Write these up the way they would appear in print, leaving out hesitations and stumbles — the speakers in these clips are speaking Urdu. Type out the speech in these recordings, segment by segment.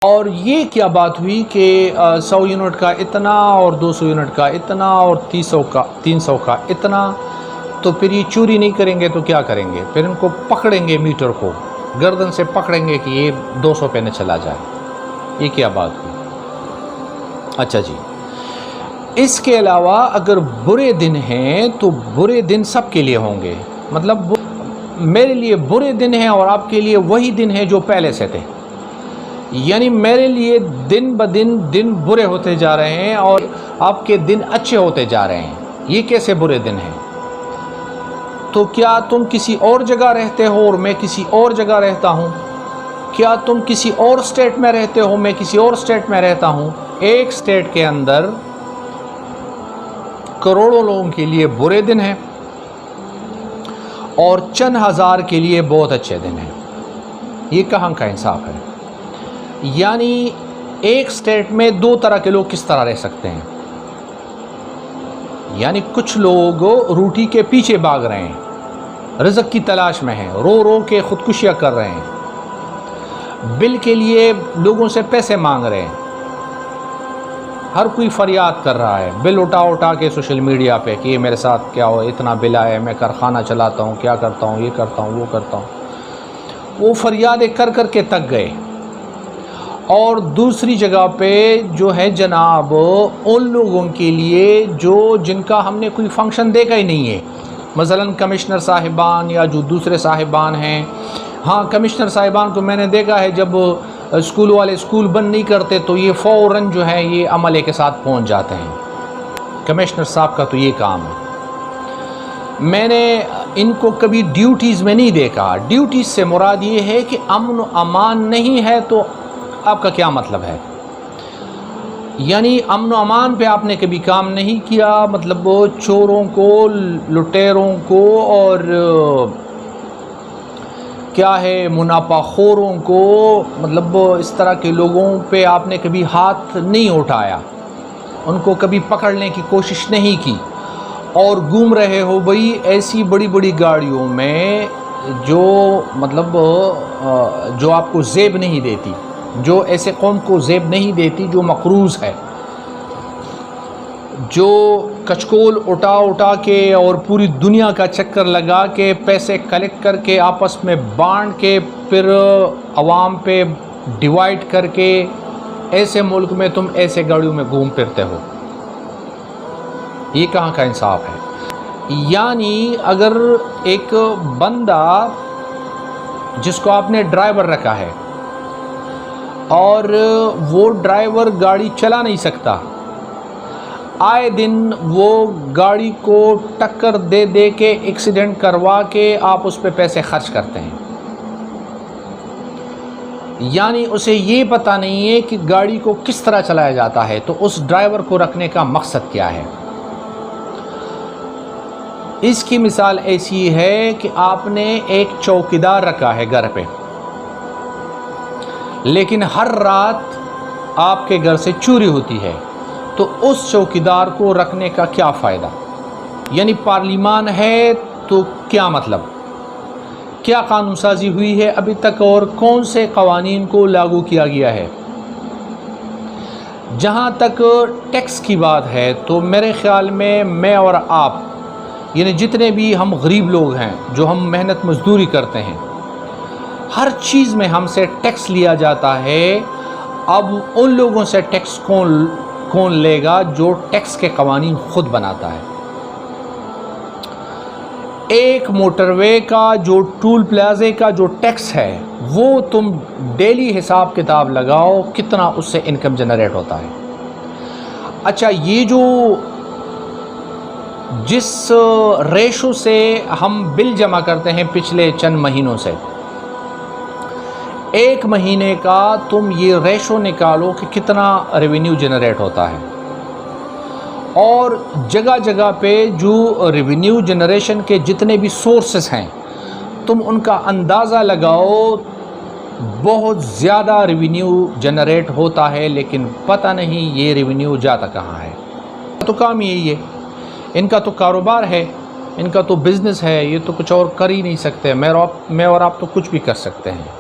اور یہ کیا بات ہوئی کہ 100 یونٹ کا اتنا اور 200 یونٹ کا اتنا اور 300 کا اتنا، تو پھر یہ چوری نہیں کریں گے تو کیا کریں گے؟ پھر ان کو پکڑیں گے، میٹر کو گردن سے پکڑیں گے کہ یہ 200 پہ نہ چلا جائے۔ یہ کیا بات ہوئی؟ اچھا جی، اس کے علاوہ اگر برے دن ہیں تو برے دن سب کے لیے ہوں گے، مطلب میرے لیے برے دن ہیں اور آپ کے لیے وہی دن ہیں جو پہلے سے تھے، یعنی میرے لیے دن بدن دن برے ہوتے جا رہے ہیں اور آپ کے دن اچھے ہوتے جا رہے ہیں۔ یہ کیسے برے دن ہیں؟ تو کیا تم کسی اور جگہ رہتے ہو اور میں کسی اور جگہ رہتا ہوں؟ کیا تم کسی اور اسٹیٹ میں رہتے ہو، میں کسی اور اسٹیٹ میں رہتا ہوں؟ ایک اسٹیٹ کے اندر کروڑوں لوگوں کے لیے برے دن ہیں اور چند ہزار کے لیے بہت اچھے دن ہیں۔ یہ کہاں کا انصاف ہے؟ یعنی ایک اسٹیٹ میں دو طرح کے لوگ کس طرح رہ سکتے ہیں؟ یعنی کچھ لوگ روٹی کے پیچھے بھاگ رہے ہیں، رزق کی تلاش میں ہیں، رو رو کے خودکشیاں کر رہے ہیں، بل کے لیے لوگوں سے پیسے مانگ رہے ہیں، ہر کوئی فریاد کر رہا ہے، بل اٹھا کے سوشل میڈیا پہ کہ یہ میرے ساتھ کیا ہو، اتنا بل آیا ہے، میں کارخانہ چلاتا ہوں، کیا کرتا ہوں، یہ کرتا ہوں، وہ کرتا ہوں۔ وہ فریادیں کر کر کے تک گئے۔ اور دوسری جگہ پہ جو ہے جناب ان لوگوں کے لیے جن کا ہم نے کوئی فنکشن دیکھا ہی نہیں ہے، مثلاً کمشنر صاحبان یا جو دوسرے صاحبان ہیں۔ ہاں، کمشنر صاحبان کو میں نے دیکھا ہے جب اسکول والے اسکول بند نہیں کرتے تو یہ فوراً جو ہے یہ عملے کے ساتھ پہنچ جاتے ہیں۔ کمشنر صاحب کا تو یہ کام ہے۔ میں نے ان کو کبھی ڈیوٹیز میں نہیں دیکھا۔ ڈیوٹیز سے مراد یہ ہے کہ امن و امان نہیں ہے تو آپ کا کیا مطلب ہے؟ یعنی امن و امان پہ آپ نے کبھی کام نہیں کیا، مطلب چوروں کو، لٹیروں کو اور کیا ہے منافع خوروں کو، مطلب اس طرح کے لوگوں پہ آپ نے کبھی ہاتھ نہیں اٹھایا، ان کو کبھی پکڑنے کی کوشش نہیں کی، اور گھوم رہے ہو بھئی ایسی بڑی بڑی گاڑیوں میں جو مطلب جو آپ کو زیب نہیں دیتی، جو ایسے قوم کو زیب نہیں دیتی جو مقروض ہے، جو کچکول اٹھا کے اور پوری دنیا کا چکر لگا کے پیسے کلیکٹ کر کے آپس میں بانٹ کے پھر عوام پہ ڈیوائیڈ کر کے، ایسے ملک میں تم ایسے گاڑیوں میں گھوم پھرتے ہو۔ یہ کہاں کا انصاف ہے؟ یعنی اگر ایک بندہ جس کو آپ نے ڈرائیور رکھا ہے اور وہ ڈرائیور گاڑی چلا نہیں سکتا، آئے دن وہ گاڑی کو ٹکر دے کے ایکسیڈنٹ کروا کے آپ اس پہ پیسے خرچ کرتے ہیں، یعنی اسے یہ پتہ نہیں ہے کہ گاڑی کو کس طرح چلایا جاتا ہے، تو اس ڈرائیور کو رکھنے کا مقصد کیا ہے؟ اس کی مثال ایسی ہے کہ آپ نے ایک چوکیدار رکھا ہے گھر پہ، لیکن ہر رات آپ کے گھر سے چوری ہوتی ہے، تو اس چوکیدار کو رکھنے کا کیا فائدہ؟ یعنی پارلیمان ہے تو کیا مطلب؟ کیا قانون سازی ہوئی ہے ابھی تک اور کون سے قوانین کو لاگو کیا گیا ہے؟ جہاں تک ٹیکس کی بات ہے تو میرے خیال میں اور آپ، یعنی جتنے بھی ہم غریب لوگ ہیں جو ہم محنت مزدوری کرتے ہیں، ہر چیز میں ہم سے ٹیکس لیا جاتا ہے۔ اب ان لوگوں سے ٹیکس کون لے گا جو ٹیکس کے قوانین خود بناتا ہے؟ ایک موٹر وے کا جو ٹول پلازے کا جو ٹیکس ہے وہ تم ڈیلی حساب کتاب لگاؤ کتنا اس سے انکم جنریٹ ہوتا ہے۔ اچھا، یہ جو جس ریشو سے ہم بل جمع کرتے ہیں پچھلے چند مہینوں سے، ایک مہینے کا تم یہ ریشو نکالو کہ کتنا ریونیو جنریٹ ہوتا ہے، اور جگہ جگہ پہ جو ریونیو جنریشن کے جتنے بھی سورسز ہیں تم ان کا اندازہ لگاؤ، بہت زیادہ ریونیو جنریٹ ہوتا ہے، لیکن پتہ نہیں یہ ریونیو جاتا کہاں ہے۔ تو کام یہی ہے، ان کا تو کاروبار ہے، ان کا تو بزنس ہے، یہ تو کچھ اور کر ہی نہیں سکتے۔ میں اور آپ تو کچھ بھی کر سکتے ہیں۔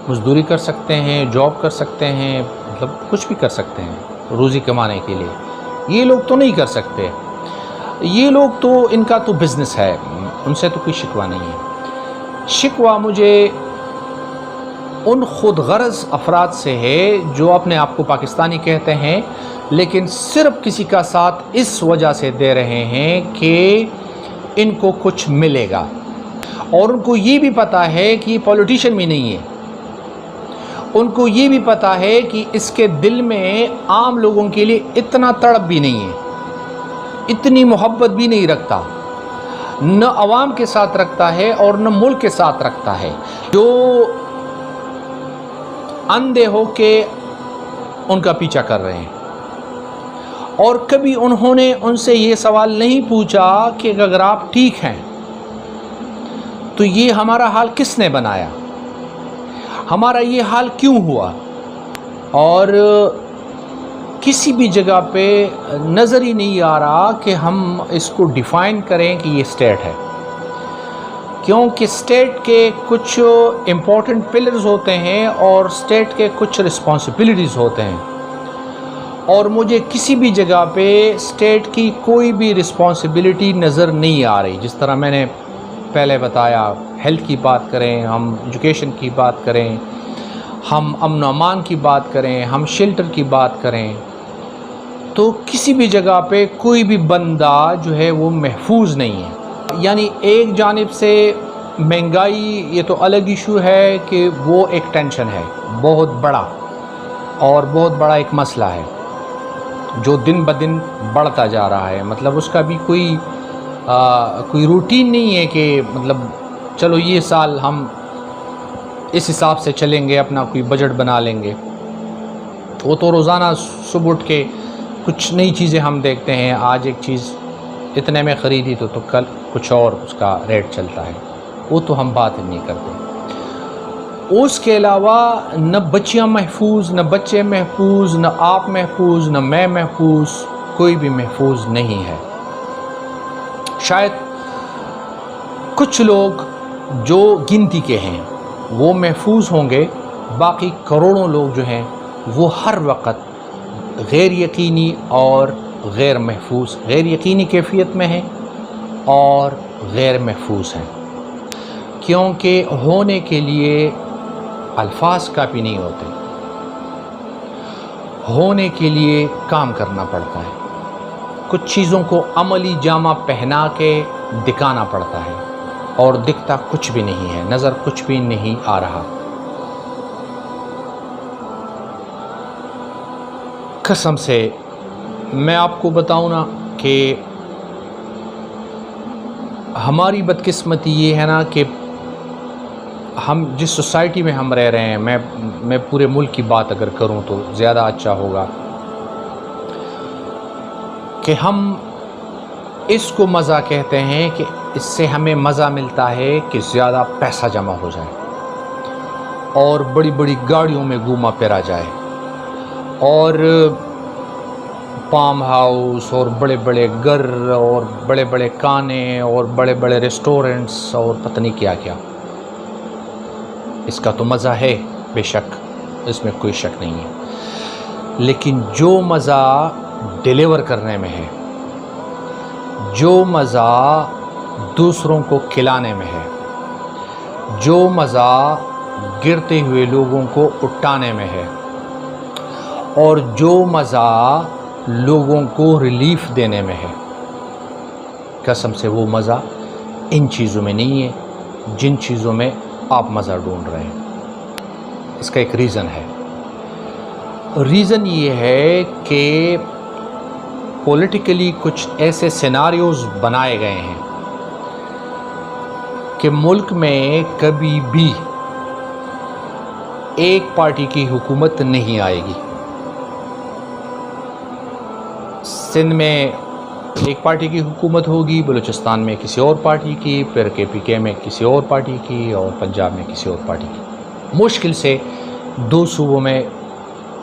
مزدوری کر سکتے ہیں، جاب کر سکتے ہیں، مطلب کچھ بھی کر سکتے ہیں روزی کمانے کے لیے. یہ لوگ تو نہیں کر سکتے. یہ لوگ تو ان کا تو بزنس ہے، ان سے تو کوئی شکوہ نہیں ہے. شکوہ مجھے ان خود غرض افراد سے ہے جو اپنے آپ کو پاکستانی کہتے ہیں لیکن صرف کسی کا ساتھ اس وجہ سے دے رہے ہیں کہ ان کو کچھ ملے گا، اور ان کو یہ بھی پتہ ہے کہ یہ پولیٹیشین بھی نہیں ہے. ان کو یہ بھی پتہ ہے کہ اس کے دل میں عام لوگوں کے لیے اتنا تڑپ بھی نہیں ہے، اتنی محبت بھی نہیں رکھتا، نہ عوام کے ساتھ رکھتا ہے اور نہ ملک کے ساتھ رکھتا ہے. جو اندھے ہو کے ان کا پیچھا کر رہے ہیں. اور کبھی انہوں نے ان سے یہ سوال نہیں پوچھا کہ اگر آپ ٹھیک ہیں تو یہ ہمارا حال کس نے بنایا، ہمارا یہ حال کیوں ہوا. اور کسی بھی جگہ پہ نظر ہی نہیں آ رہا کہ ہم اس کو ڈیفائن کریں کہ یہ اسٹیٹ ہے، کیونکہ اسٹیٹ کے کچھ امپورٹنٹ پلرز ہوتے ہیں اور اسٹیٹ کے کچھ رسپانسبلٹیز ہوتے ہیں، اور مجھے کسی بھی جگہ پہ اسٹیٹ کی کوئی بھی رسپانسبلٹی نظر نہیں آ رہی. جس طرح میں نے پہلے بتایا، ہیلتھ کی بات کریں، ہم ایجوکیشن کی بات کریں، ہم امن و امان کی بات کریں، ہم شیلٹر کی بات کریں، تو کسی بھی جگہ پہ کوئی بھی بندہ جو ہے وہ محفوظ نہیں ہے. یعنی ایک جانب سے مہنگائی یہ تو الگ ایشو ہے کہ وہ ایک ٹینشن ہے بہت بڑا، اور بہت بڑا ایک مسئلہ ہے جو دن بدن بڑھتا جا رہا ہے. مطلب اس کا بھی کوئی روٹین نہیں ہے کہ مطلب چلو یہ سال ہم اس حساب سے چلیں گے، اپنا کوئی بجٹ بنا لیں گے. وہ تو روزانہ صبح اٹھ کے کچھ نئی چیزیں ہم دیکھتے ہیں، آج ایک چیز اتنے میں خریدی تو کل کچھ اور اس کا ریٹ چلتا ہے. وہ تو ہم بات نہیں کرتے. اس کے علاوہ نہ بچیاں محفوظ، نہ بچے محفوظ، نہ آپ محفوظ، نہ میں محفوظ، کوئی بھی محفوظ نہیں ہے. شاید کچھ لوگ جو گنتی کے ہیں وہ محفوظ ہوں گے، باقی کروڑوں لوگ جو ہیں وہ ہر وقت غیر یقینی اور غیر محفوظ، غیر یقینی کیفیت میں ہیں اور غیر محفوظ ہیں، کیونکہ ہونے کے لیے الفاظ کافی نہیں ہوتے، ہونے کے لیے کام کرنا پڑتا ہے، کچھ چیزوں کو عملی جامہ پہنا کے دکھانا پڑتا ہے، اور دکھتا کچھ بھی نہیں ہے، نظر کچھ بھی نہیں آ رہا. قسم سے میں آپ کو بتاؤں نا کہ ہماری بدقسمتی یہ ہے نا کہ ہم جس سوسائٹی میں ہم رہ رہے ہیں، میں پورے ملک کی بات اگر کروں تو زیادہ اچھا ہوگا کہ ہم اس کو مزہ کہتے ہیں کہ اس سے ہمیں مزہ ملتا ہے کہ زیادہ پیسہ جمع ہو جائے اور بڑی بڑی گاڑیوں میں گھوما پھرا جائے اور فارم ہاؤس اور بڑے بڑے گھر اور بڑے بڑے کانے اور بڑے بڑے ریسٹورنٹس اور پتہ نہیں کیا کیا. اس کا تو مزہ ہے بے شک، اس میں کوئی شک نہیں ہے، لیکن جو مزہ ڈیلیور کرنے میں ہے، جو مزہ دوسروں کو کھلانے میں ہے، جو مزہ گرتے ہوئے لوگوں کو اٹھانے میں ہے، اور جو مزہ لوگوں کو ریلیف دینے میں ہے، قسم سے وہ مزہ ان چیزوں میں نہیں ہے جن چیزوں میں آپ مزہ ڈھونڈ رہے ہیں. اس کا ایک ریزن ہے. ریزن یہ ہے کہ پولیٹیکلی کچھ ایسے سیناریوز بنائے گئے ہیں کہ ملک میں کبھی بھی ایک پارٹی کی حکومت نہیں آئے گی. سندھ میں ایک پارٹی کی حکومت ہوگی، بلوچستان میں کسی اور پارٹی کی، پھر KPK میں کسی اور پارٹی کی، اور پنجاب میں کسی اور پارٹی کی. مشکل سے 2 صوبوں میں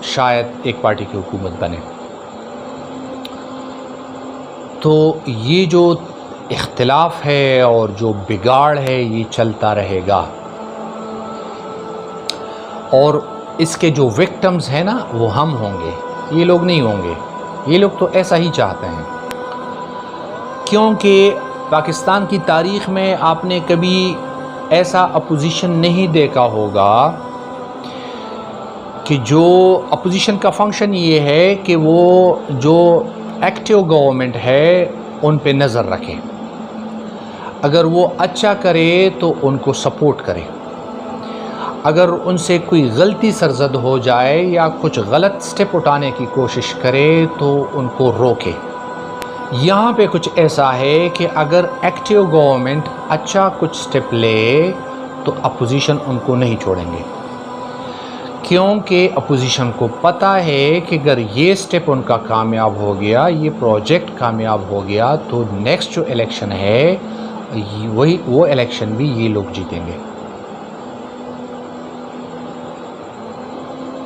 شاید ایک پارٹی کی حکومت بنے. تو یہ جو اختلاف ہے اور جو بگاڑ ہے یہ چلتا رہے گا. اور اس کے جو وکٹمز ہیں نا وہ ہم ہوں گے، یہ لوگ نہیں ہوں گے. یہ لوگ تو ایسا ہی چاہتے ہیں، کیونکہ پاکستان کی تاریخ میں آپ نے کبھی ایسا اپوزیشن نہیں دیکھا ہوگا کہ جو اپوزیشن کا فنکشن یہ ہے کہ وہ جو ایکٹیو گورنمنٹ ہے ان پہ نظر رکھے، اگر وہ اچھا کرے تو ان کو سپورٹ کرے، اگر ان سے کوئی غلطی سرزد ہو جائے یا کچھ غلط سٹیپ اٹھانے کی کوشش کرے تو ان کو روکے. یہاں پہ کچھ ایسا ہے کہ اگر ایکٹیو گورنمنٹ اچھا کچھ سٹیپ لے تو اپوزیشن ان کو نہیں چھوڑیں گے، کیونکہ اپوزیشن کو پتہ ہے کہ اگر یہ سٹیپ ان کا کامیاب ہو گیا، یہ پروجیکٹ کامیاب ہو گیا تو نیکسٹ جو الیکشن ہے وہ الیکشن بھی یہ لوگ جیتیں گے.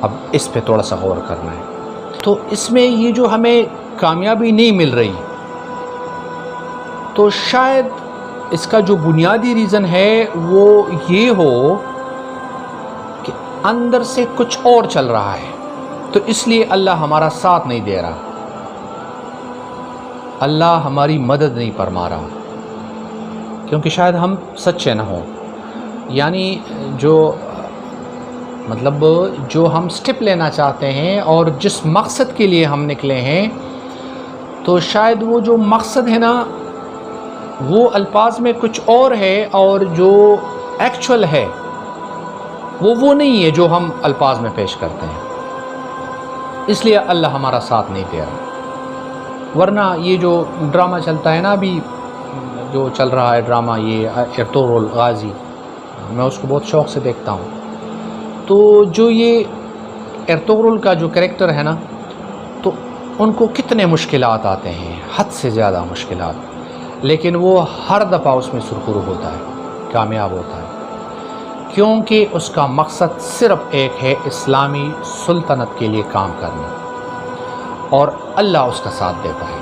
اب اس پہ تھوڑا سا غور کرنا ہے. تو اس میں یہ جو ہمیں کامیابی نہیں مل رہی، تو شاید اس کا جو بنیادی ریزن ہے وہ یہ ہو کہ اندر سے کچھ اور چل رہا ہے، تو اس لیے اللہ ہمارا ساتھ نہیں دے رہا، اللہ ہماری مدد نہیں فرما رہا، کیونکہ شاید ہم سچے نہ ہوں. یعنی جو ہم سٹیپ لینا چاہتے ہیں اور جس مقصد کے لیے ہم نکلے ہیں، تو شاید وہ جو مقصد ہے نا وہ الفاظ میں کچھ اور ہے، اور جو ایکچول ہے وہ نہیں ہے جو ہم الفاظ میں پیش کرتے ہیں. اس لیے اللہ ہمارا ساتھ نہیں دے رہا. ورنہ یہ جو ڈرامہ چلتا ہے نا ابھی، جو چل رہا ہے ڈرامہ یہ ارطغرل غازی، میں اس کو بہت شوق سے دیکھتا ہوں. تو جو یہ ارطغرل کا جو کریکٹر ہے نا، تو ان کو کتنے مشکلات آتے ہیں، حد سے زیادہ مشکلات، لیکن وہ ہر دفعہ اس میں سرخرو ہوتا ہے، کامیاب ہوتا ہے، کیونکہ اس کا مقصد صرف ایک ہے، اسلامی سلطنت کے لیے کام کرنا، اور اللہ اس کا ساتھ دیتا ہے.